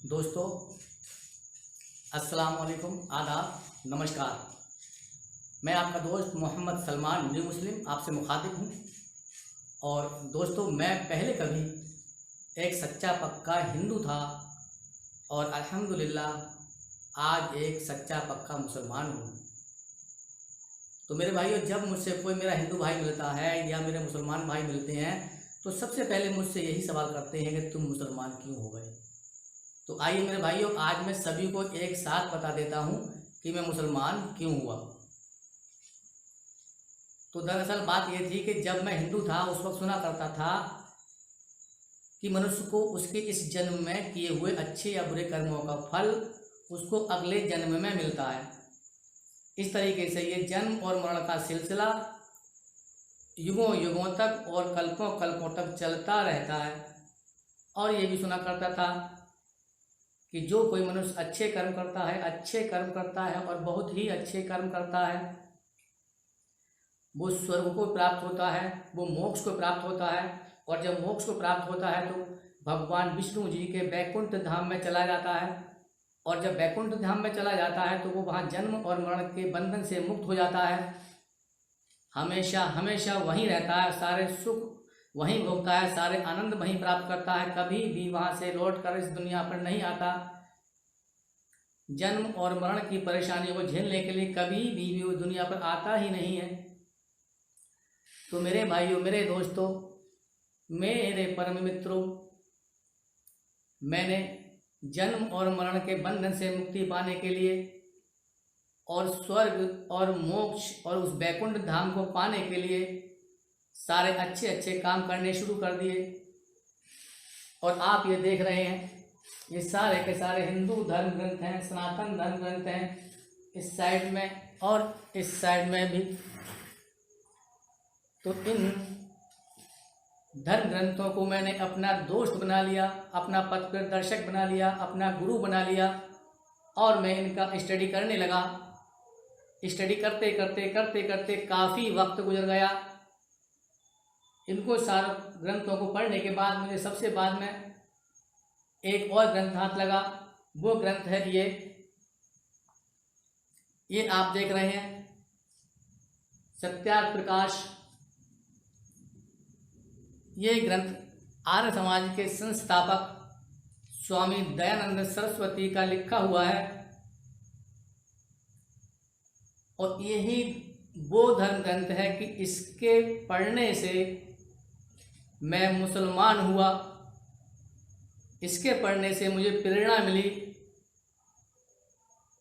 दोस्तों, अस्सलाम वालेकुम, आदाब, नमस्कार। मैं आपका दोस्त मोहम्मद सलमान न्यू मुस्लिम आपसे मुखातिब हूँ। और दोस्तों, मैं पहले कभी एक सच्चा पक्का हिंदू था और अल्हम्दुलिल्लाह आज एक सच्चा पक्का मुसलमान हूँ। तो मेरे भाइयों, जब मुझसे कोई मेरा हिंदू भाई मिलता है या मेरे मुसलमान भाई मिलते हैं तो सबसे पहले मुझसे यही सवाल करते हैं कि तुम मुसलमान क्यों हो गए। तो आइए मेरे भाइयों, आज मैं सभी को एक साथ बता देता हूँ कि मैं मुसलमान क्यों हुआ। तो दरअसल बात यह थी कि जब मैं हिंदू था उस वक्त सुना करता था कि मनुष्य को उसके इस जन्म में किए हुए अच्छे या बुरे कर्मों का फल उसको अगले जन्म में मिलता है। इस तरीके से ये जन्म और मरण का सिलसिला युगों युगों तक और कल्पों कल्पों तक चलता रहता है। और ये भी सुना करता था कि जो कोई मनुष्य अच्छे कर्म करता है और बहुत ही अच्छे कर्म करता है, वो स्वर्ग को प्राप्त होता है, वो मोक्ष को प्राप्त होता है। और जब मोक्ष को प्राप्त होता है तो भगवान विष्णु जी के बैकुंठ धाम में चला जाता है। और जब बैकुंठ धाम में चला जाता है तो वो वहाँ जन्म और मरण के बंधन से मुक्त हो जाता है, हमेशा हमेशा वहीं रहता है, सारे सुख वहीं भोगता है, सारे आनंद वहीं प्राप्त करता है, कभी भी वहाँ से लौट कर इस दुनिया पर नहीं आता। जन्म और मरण की परेशानियों को झेलने के लिए कभी भी वो दुनिया पर आता ही नहीं है। तो मेरे भाइयों, मेरे दोस्तों, मेरे परम मित्रों, मैंने जन्म और मरण के बंधन से मुक्ति पाने के लिए और स्वर्ग और मोक्ष और उस बैकुंठ धाम को पाने के लिए सारे अच्छे अच्छे काम करने शुरू कर दिए। और आप ये देख रहे हैं, ये सारे के सारे हिंदू धर्म ग्रंथ हैं, सनातन धर्म ग्रंथ हैं, इस साइड में और इस साइड में भी। तो इन धर्म ग्रंथों को मैंने अपना दोस्त बना लिया, अपना पथ प्रदर्शक बना लिया, अपना गुरु बना लिया और मैं इनका स्टडी करने लगा। स्टडी करते करते करते करते काफ़ी वक्त गुजर गया। इनको सारे ग्रंथों को पढ़ने के बाद मुझे सबसे बाद में एक और ग्रंथ हाथ लगा। वो ग्रंथ है ये आप देख रहे हैं, सत्यार्थ प्रकाश। ये ग्रंथ आर्य समाज के संस्थापक स्वामी दयानंद सरस्वती का लिखा हुआ है। और यही वो धर्म ग्रंथ है कि इसके पढ़ने से मैं मुसलमान हुआ। इसके पढ़ने से मुझे प्रेरणा मिली,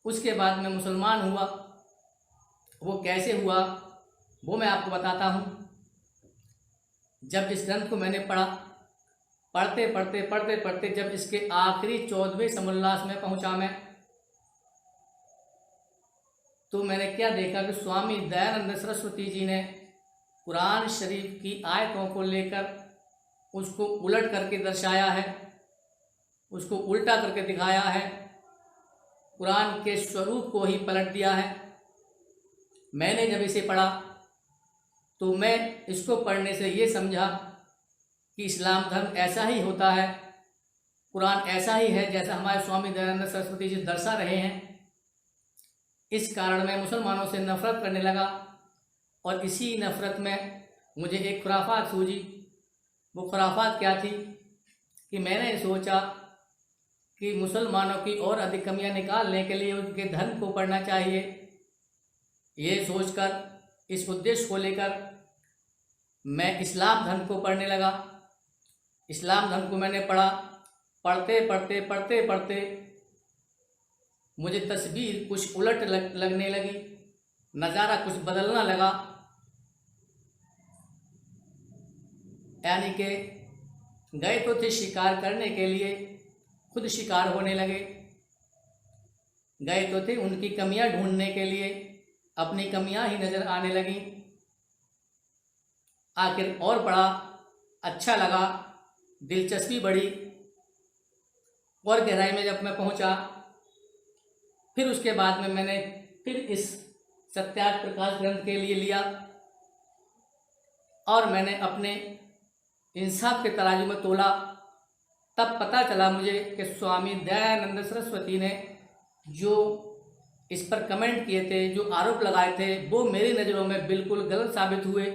उसके बाद मैं मुसलमान हुआ। वो कैसे हुआ वो मैं आपको बताता हूँ। जब इस ग्रंथ को मैंने पढ़ा, पढ़ते पढ़ते पढ़ते पढ़ते जब इसके आखिरी 14वें समोल्लास में पहुंचा मैं, तो मैंने क्या देखा कि स्वामी दयानंद सरस्वती जी ने कुरान शरीफ की आयतों को लेकर उसको उलट करके दर्शाया है, उसको उल्टा करके दिखाया है, कुरान के स्वरूप को ही पलट दिया है। मैंने जब इसे पढ़ा तो मैं इसको पढ़ने से ये समझा कि इस्लाम धर्म ऐसा ही होता है, कुरान ऐसा ही है जैसा हमारे स्वामी दयानंद सरस्वती जी दर्शा रहे हैं। इस कारण मैं मुसलमानों से नफरत करने लगा और इसी नफरत में मुझे एक खुराफात सूझी। वो खुराफात क्या थी कि मैंने सोचा कि मुसलमानों की और अधिक कमियां निकालने के लिए उनके धर्म को पढ़ना चाहिए। ये सोचकर, इस उद्देश्य को लेकर मैं इस्लाम धर्म को पढ़ने लगा। इस्लाम धर्म को मैंने पढ़ा। पढ़ते पढ़ते पढ़ते पढ़ते मुझे तस्वीर कुछ उलट लगने लगी, नज़ारा कुछ बदलना लगा। यानी कि गए तो थे शिकार करने के लिए, खुद शिकार होने लगे। गए तो थे उनकी कमियां ढूंढने के लिए, अपनी कमियां ही नज़र आने लगी। आखिर और पढ़ा, अच्छा लगा, दिलचस्पी बढ़ी और गहराई में जब मैं पहुंचा, फिर उसके बाद में मैंने फिर इस सत्यार्थ प्रकाश ग्रंथ के लिए लिया और मैंने अपने इंसाफ के तराजू में तोला तब पता चला मुझे कि स्वामी दयानंद सरस्वती ने जो इस पर कमेंट किए थे, जो आरोप लगाए थे, वो मेरी नज़रों में बिल्कुल गलत साबित हुए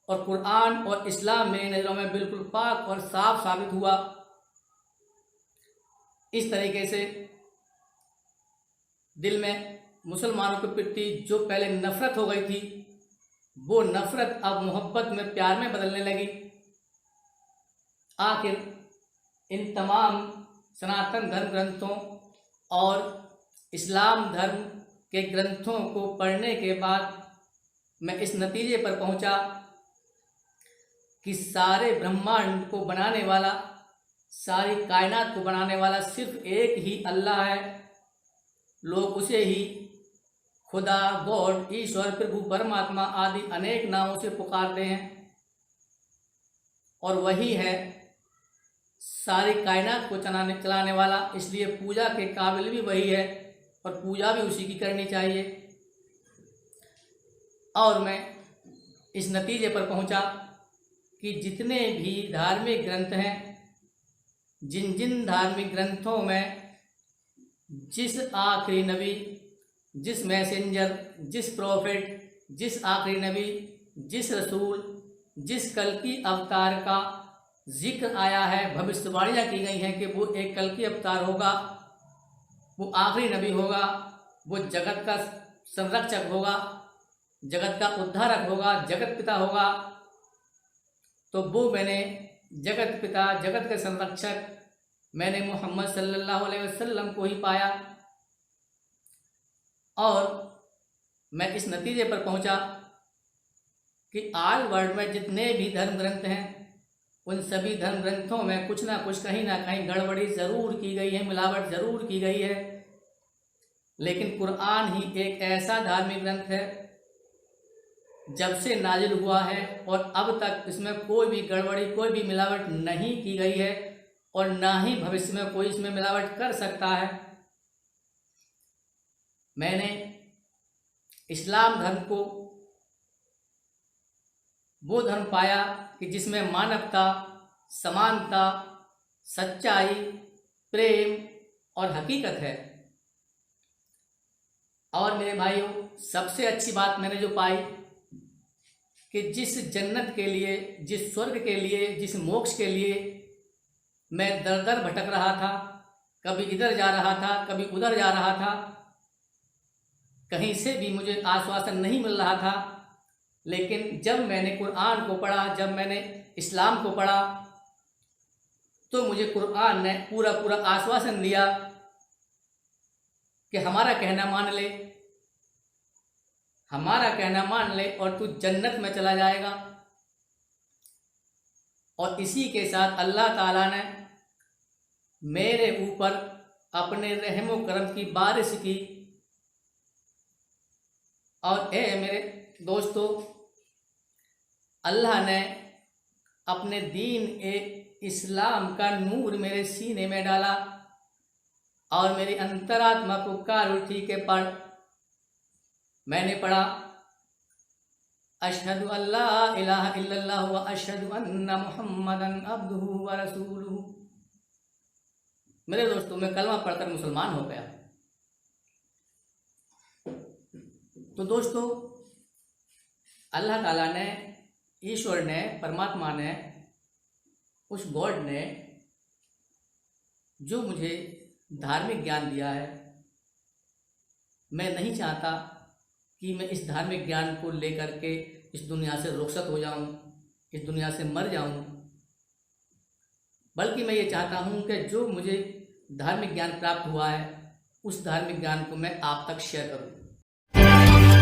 और कुरान और इस्लाम मेरी नज़रों में बिल्कुल पाक और साफ साबित हुआ। इस तरीके से दिल में मुसलमानों के प्रति जो पहले नफ़रत हो गई थी, वो नफ़रत अब मोहब्बत में, प्यार में बदलने लगी। आखिर इन तमाम सनातन धर्म ग्रंथों और इस्लाम धर्म के ग्रंथों को पढ़ने के बाद मैं इस नतीजे पर पहुंचा कि सारे ब्रह्मांड को बनाने वाला, सारी कायनात को बनाने वाला सिर्फ एक ही अल्लाह है। लोग उसे ही खुदा, गॉड, ईश्वर, प्रभु, परमात्मा आदि अनेक नामों से पुकारते हैं और वही है सारी कायनात को चलाने वाला। इसलिए पूजा के काबिल भी वही है और पूजा भी उसी की करनी चाहिए। और मैं इस नतीजे पर पहुंचा कि जितने भी धार्मिक ग्रंथ हैं, जिन जिन धार्मिक ग्रंथों में जिस आखिरी नबी, जिस मैसेंजर, जिस प्रॉफिट, जिस आखिरी नबी, जिस रसूल, जिस कल की अवतार का जिक्र आया है, भविष्यवाणियाँ की गई हैं कि वो एक कल की अवतार होगा, वो आखिरी नबी होगा, वो जगत का संरक्षक होगा, जगत का उद्धारक होगा, जगत पिता होगा, तो वो मैंने जगत पिता, जगत के संरक्षक मैंने मोहम्मद सल्लल्लाहु अलैहि वसल्लम को ही पाया। और मैं इस नतीजे पर पहुंचा कि ऑल वर्ल्ड में जितने भी धर्म ग्रंथ हैं, उन सभी धर्म ग्रंथों में कुछ ना कुछ, कहीं ना कहीं गड़बड़ी ज़रूर की गई है, मिलावट ज़रूर की गई है। लेकिन कुरान ही एक ऐसा धार्मिक ग्रंथ है, जब से नाजिल हुआ है और अब तक इसमें कोई भी गड़बड़ी, कोई भी मिलावट नहीं की गई है और ना ही भविष्य में कोई इसमें मिलावट कर सकता है। मैंने इस्लाम धर्म को वो धर्म पाया कि जिसमें मानवता, समानता, सच्चाई, प्रेम और हकीकत है। और मेरे भाइयों, सबसे अच्छी बात मैंने जो पाई कि जिस जन्नत के लिए, जिस स्वर्ग के लिए, जिस मोक्ष के लिए मैं दर दर भटक रहा था, कभी इधर जा रहा था, कभी उधर जा रहा था, कहीं से भी मुझे आश्वासन नहीं मिल रहा था, लेकिन जब मैंने कुरान को पढ़ा, जब मैंने इस्लाम को पढ़ा, तो मुझे कुरान ने पूरा पूरा आश्वासन दिया कि हमारा कहना मान ले, हमारा कहना मान ले और तू जन्नत में चला जाएगा। और इसी के साथ अल्लाह ताला ने मेरे ऊपर अपने रहमो करम की बारिश की। और मेरे दोस्तों, अल्लाह ने अपने दीन इस्लाम का नूर मेरे सीने में डाला और मेरी अंतरात्मा पुकार उठी के पढ़। मैंने पढ़ा अशहदु अल्ला इलाहा इल्लल्लाह व अशहदु अन्ना मुहम्मदन अब्दुहु व रसूलुहु। मेरे दोस्तों, मैं कलमा पढ़कर मुसलमान हो गया। तो दोस्तों, अल्लाह ताला ने, ईश्वर ने, परमात्मा ने, उस गॉड ने जो मुझे धार्मिक ज्ञान दिया है, मैं नहीं चाहता कि मैं इस धार्मिक ज्ञान को लेकर के इस दुनिया से रुखसत हो जाऊं, इस दुनिया से मर जाऊं, बल्कि मैं ये चाहता हूं कि जो मुझे धार्मिक ज्ञान प्राप्त हुआ है, उस धार्मिक ज्ञान को मैं आप तक शेयर करूं।